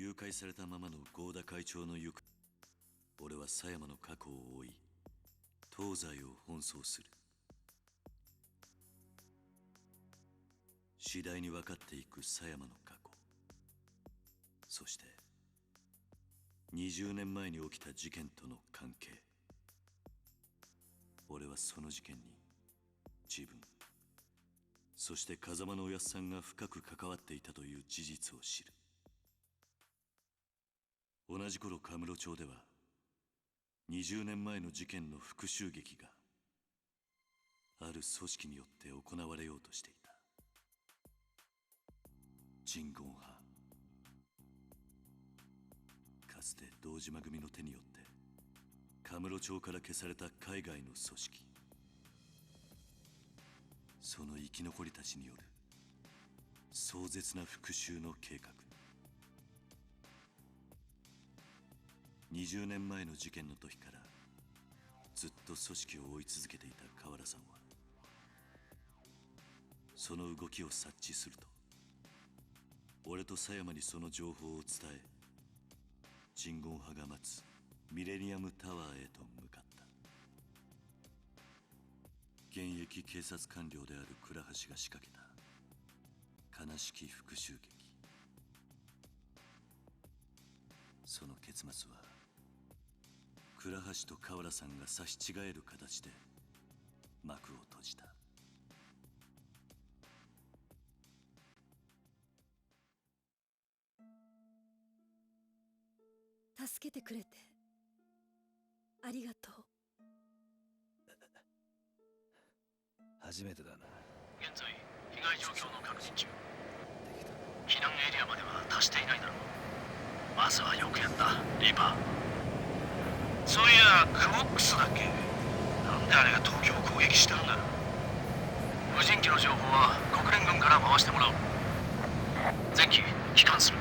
誘拐されたままの合田会長の行方。俺は狭山の過去を追い、東西を奔走する。次第に分かっていく狭山の過去、そして20年前に起きた事件との関係。俺はその事件に自分、そして風間のおやっさんが深く関わっていたという事実を知る。同じ頃カムロ町では20年前の事件の復讐劇がある組織によって行われようとしていた。鎮魂派。かつて堂島組の手によってカムロ町から消された海外の組織。その生き残りたちによる壮絶な復讐の計画。20年前の事件の時からずっと組織を追い続けていた河原さんは、その動きを察知すると俺と狭山にその情報を伝え、鎮魂派が待つミレニアムタワーへと向かった。現役警察官僚である倉橋が仕掛けた悲しき復讐劇。その結末は倉橋と河原さんが差し違える形で幕を閉じた。助けてくれてありがとう。初めてだな。現在被害状況の確認中。避難エリアまでは達していないだろう。まずはよくやったリーパー。そういやクモックスだっけ。なんであれが東京を攻撃してるんだ。無人機の情報は国連軍から回してもらう。前期帰還する。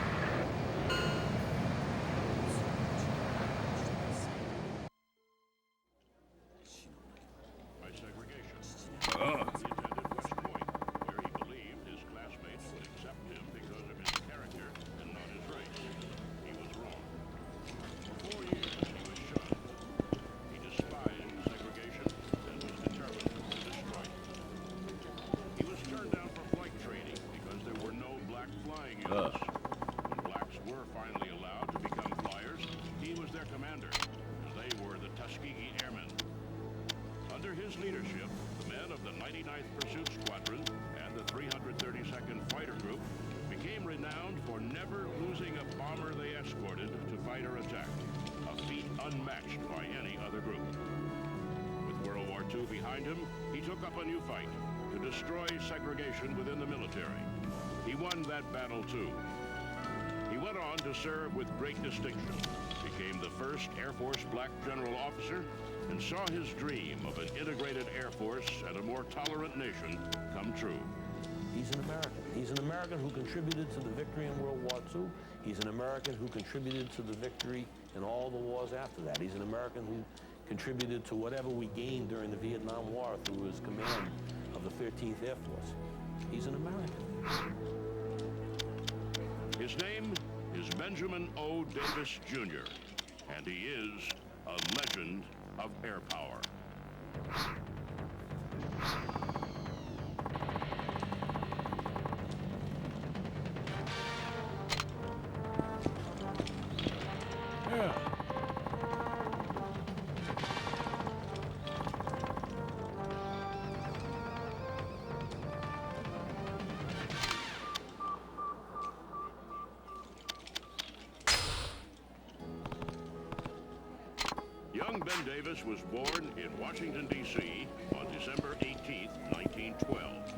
Leadership, the men of the 99th Pursuit Squadron and the 332nd Fighter Group became renowned for never losing a bomber they escorted to fight or attack, a feat unmatched by any other group. With World War II behind him, he took up a new fight to destroy segregation within the military. He won that battle too. He went on to serve with great distinction, became the first Air Force black general officer, and saw his dream of an integrated Air Force and a more tolerant nation come true. He's an American. He's an American who contributed to the victory in World War II. He's an American who contributed to the victory in all the wars after that. He's an American who contributed to whatever we gained during the Vietnam War through his command of the 13th Air Force. He's an American. His name is Benjamin O. Davis, Jr., and he is a legend of air power. Yeah. Young Ben Davis was born in Washington, D.C. on December 18, 1912.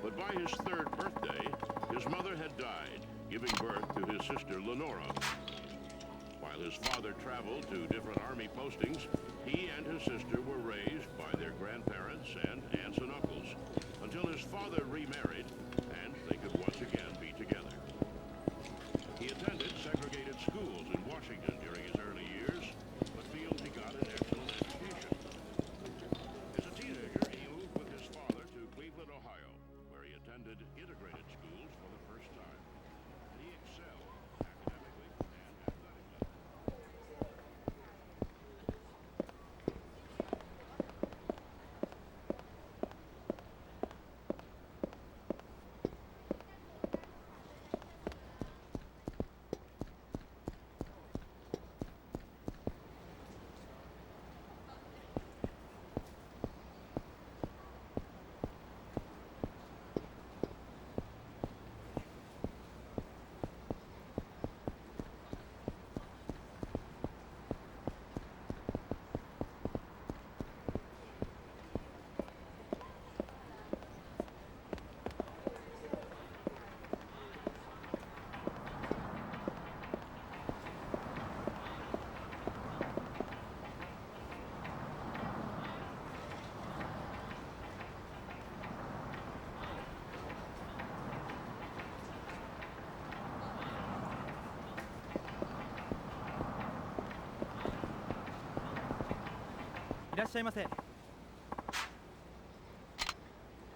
But by his third birthday, his mother had died, giving birth to his sister Lenora. While his father traveled to different army postings, he and his sister were raised by their grandparents and aunts and uncles until his father remarried and they could once again be together. He attended segregated schools in Washington during his early years, but feels he got an excellent education. As a teenager, he moved with his father to Cleveland, Ohio, where he attended integrated schools for the first time. And he excelled academically.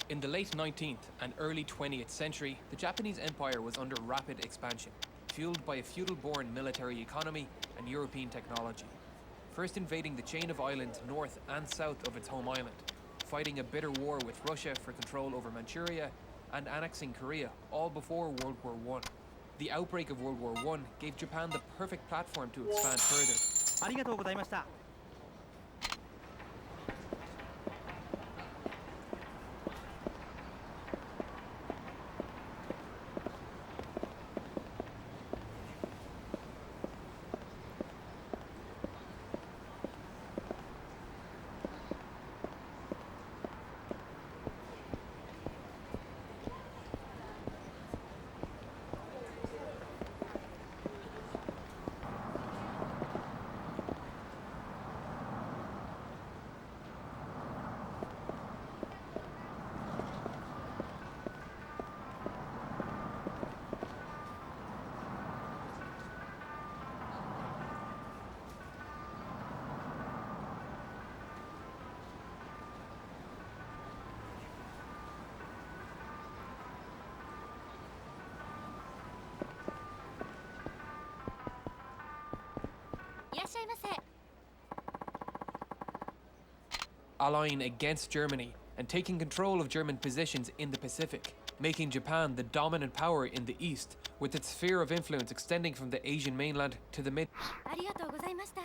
In the late 19th and early 20th century, the Japanese Empire was under rapid expansion, fueled by a feudal-born military economy and European technology. First invading the chain of islands north and south of its home island, fighting a bitter war with Russia for control over Manchuria, and annexing Korea, all before World War I. The outbreak of World War I gave Japan the perfect platform to expand further. ありがとうございました。Allying against Germany and taking control of German positions in the Pacific, making Japan the dominant power in the East, with its sphere of influence extending from the Asian mainland to the mid. ありがとうございました。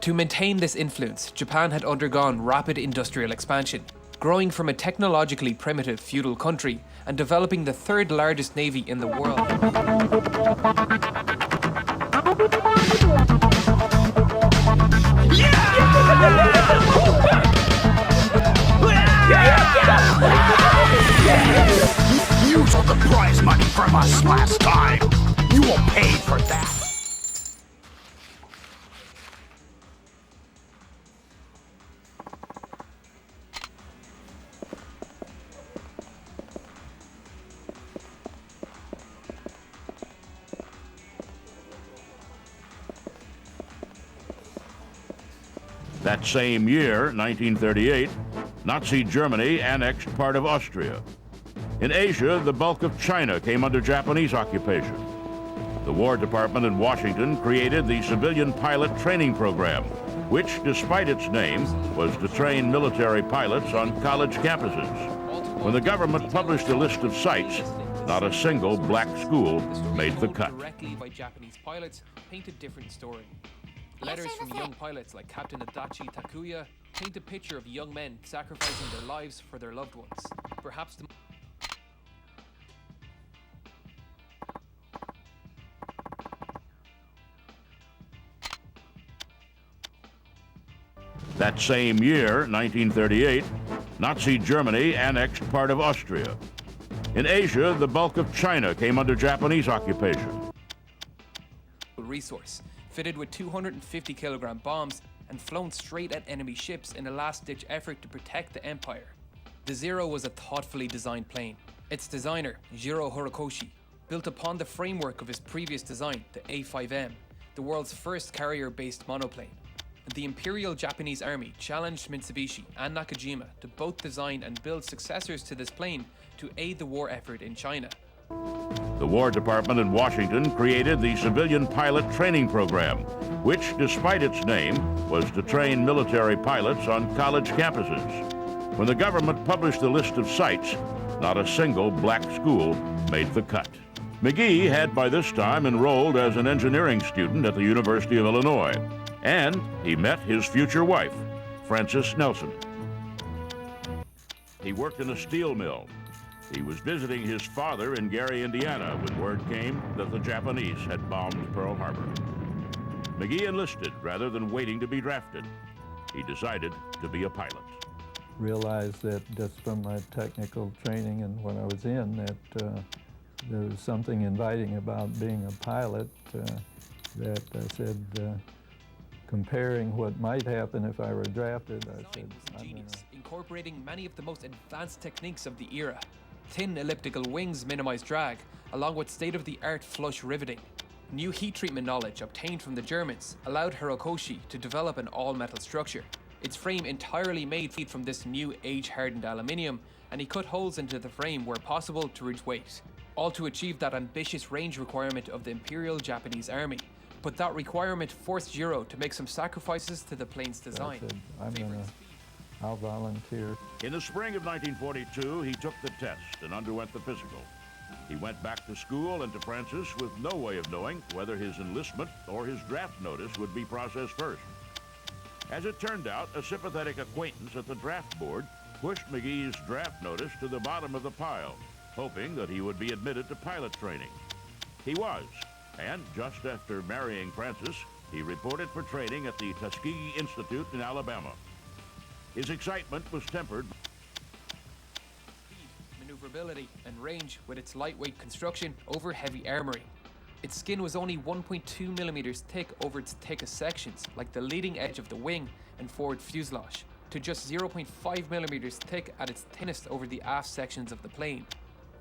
To maintain this influence, Japan had undergone rapid industrial expansion, growing from a technologically primitive feudal country and developing the third largest navy in the world. You took the prize money from us last time. You will pay for that. That same year, 1938, Nazi Germany annexed part of Austria. In Asia, the bulk of China came under Japanese occupation. The War Department in Washington created the Civilian Pilot Training Program, which, despite its name, was to train military pilots on college campuses. When the government published a list of sites, not a single black school made the cut. Directly by Japanese pilots paint a different story. Letters from young pilots like Captain Adachi Takuya paint a picture of young men sacrificing their lives for their loved ones. Perhaps the That same year, 1938, Nazi Germany annexed part of Austria. In Asia, the bulk of China came under Japanese occupation. resource, fitted with 250-kilogram bombs and flown straight at enemy ships in a last-ditch effort to protect the Empire. The Zero was a thoughtfully designed plane. Its designer, Jiro Horikoshi, built upon the framework of his previous design, the A5M, the world's first carrier-based monoplane. The Imperial Japanese Army challenged Mitsubishi and Nakajima to both design and build successors to this plane to aid the war effort in China. The War Department in Washington created the Civilian Pilot Training Program, which, despite its name, was to train military pilots on college campuses. When the government published the list of sites, not a single black school made the cut. McGee had by this time enrolled as an engineering student at the University of Illinois, and he met his future wife, Frances Nelson. He worked in a steel mill. He was visiting his father in Gary, Indiana, when word came that the Japanese had bombed Pearl Harbor. McGee enlisted rather than waiting to be drafted. He decided to be a pilot. Realized that just from my technical training and what I was in, that there was something inviting about being a pilot that I said, comparing what might happen if I were drafted, I said, was ingenious, incorporating many of the most advanced techniques of the era. Thin elliptical wings minimize drag, along with state-of-the-art flush riveting. New heat treatment knowledge obtained from the Germans allowed Hirookoshi to develop an all-metal structure. Its frame entirely made from this new age-hardened aluminium, and he cut holes into the frame where possible to reduce weight, all to achieve that ambitious range requirement of the Imperial Japanese Army. But that requirement forced Jiro to make some sacrifices to the plane's design. I said, I'll volunteer. In the spring of 1942, he took the test and underwent the physical. He went back to school and to Francis with no way of knowing whether his enlistment or his draft notice would be processed first. As it turned out, a sympathetic acquaintance at the draft board pushed McGee's draft notice to the bottom of the pile, hoping that he would be admitted to pilot training. He was, and just after marrying Francis, he reported for training at the Tuskegee Institute in Alabama. His excitement was tempered by maneuverability and range with its lightweight construction over heavy armoring. Its skin was only 1.2 millimeters thick over its thickest sections, like the leading edge of the wing and forward fuselage, to just 0.5 millimeters thick at its thinnest over the aft sections of the plane.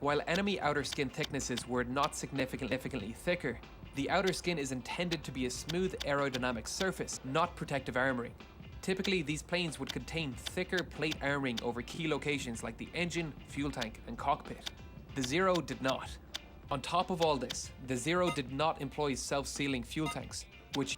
While enemy outer skin thicknesses were not significantly thicker, the outer skin is intended to be a smooth aerodynamic surface, not protective armoring. Typically, these planes would contain thicker plate armoring over key locations like the engine, fuel tank, and cockpit. The Zero did not. On top of all this, the Zero did not employ self-sealing fuel tanks, which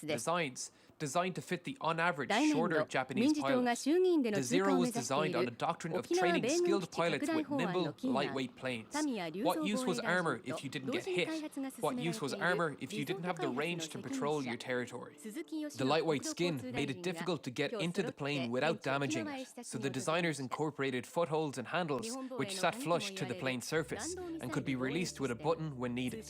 designs designed to fit the on average shorter Japanese pilots. The Zero was designed on a doctrine of training skilled pilots with nimble, lightweight planes. What use was armor if you didn't get hit? What use was armor if you didn't have the range to patrol your territory? The lightweight skin made it difficult to get into the plane without damaging it, so the designers incorporated footholds and handles which sat flush to the plane's surface and could be released with a button when needed.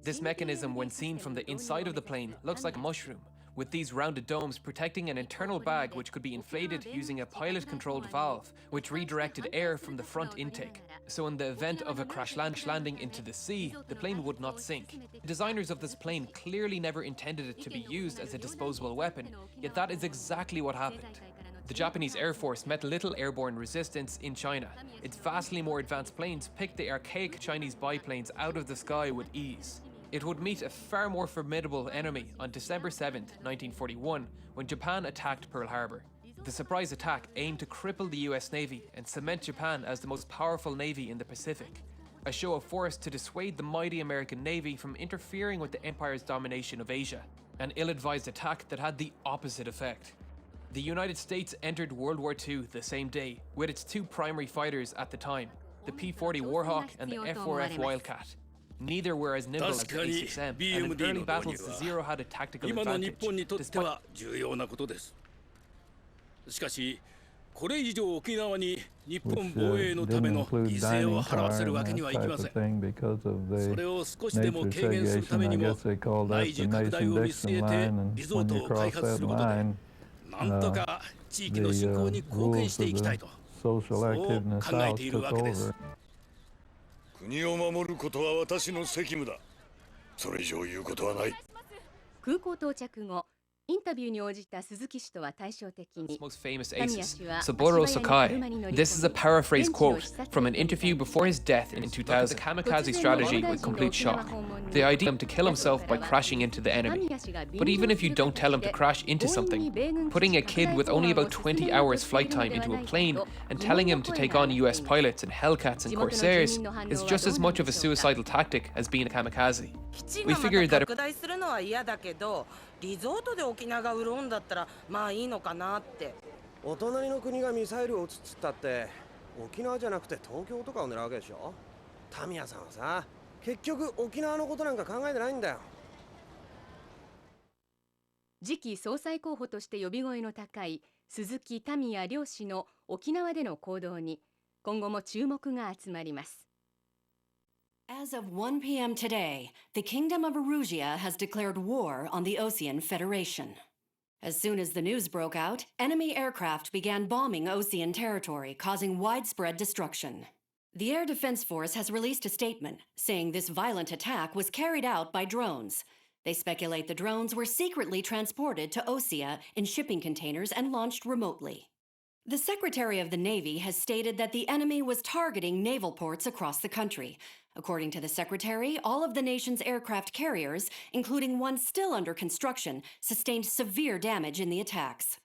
This mechanism, when seen from the inside of the plane, looks like a mushroom, with these rounded domes protecting an internal bag which could be inflated using a pilot-controlled valve, which redirected air from the front intake. So in the event of a crash landing into the sea, the plane would not sink. Designers of this plane clearly never intended it to be used as a disposable weapon, yet that is exactly what happened. The Japanese Air Force met little airborne resistance in China. Its vastly more advanced planes picked the archaic Chinese biplanes out of the sky with ease. It would meet a far more formidable enemy on December 7, 1941, when Japan attacked Pearl Harbor. The surprise attack aimed to cripple the US Navy and cement Japan as the most powerful navy in the Pacific, a show of force to dissuade the mighty American Navy from interfering with the Empire's domination of Asia, an ill-advised attack that had the opposite effect. The United States entered World War II the same day, with its two primary fighters at the time, the P-40 Warhawk and the F-4F Wildcat. Neither were as nimble as the A6M, and in early battles the Zero had a tactical advantage, despite しかし、これ以上沖縄に日本防衛のための犠牲を払わせるわけにはいきません。それを少しでも軽減するためにも、内需拡大を見据えてリゾートを開発することで、なんとか地域の振興に貢献していきたいと、そう考えているわけです。国を守ることは私の責務だ。それ以上言うことはない。空港到着後、インタビューに応じた鈴木氏とは対照的に、 most famous aces, Saburo Sakai. This is a paraphrase quote from an interview before his death in 2000. The kamikaze strategy with complete shock. The idea to kill himself by crashing into the enemy. But even if you don't tell him to crash into something, putting a kid with only about 20 hours flight time into a plane and telling him to take on US pilots and Hellcats and Corsairs is just as much of a suicidal tactic as being a kamikaze. We figured thatリゾートで沖縄が潤うんだったらまあいいのかなって。お隣の国がミサイルを撃つっつったって沖縄じゃなくて東京とかを狙うわけでしょ。タミヤさんはさ、結局沖縄のことなんか考えてないんだよ。次期総裁候補として呼び声の高い鈴木民也両氏の沖縄での行動に今後も注目が集まります。As of 1 p.m. today, the Kingdom of Arugia has declared war on the Osean Federation. As soon as the news broke out, enemy aircraft began bombing Osean territory, causing widespread destruction. The Air Defense Force has released a statement saying this violent attack was carried out by drones. They speculate the drones were secretly transported to Osea in shipping containers and launched remotely. The Secretary of the Navy has stated that the enemy was targeting naval ports across the country. According to the Secretary, all of the nation's aircraft carriers, including one still under construction, sustained severe damage in the attacks.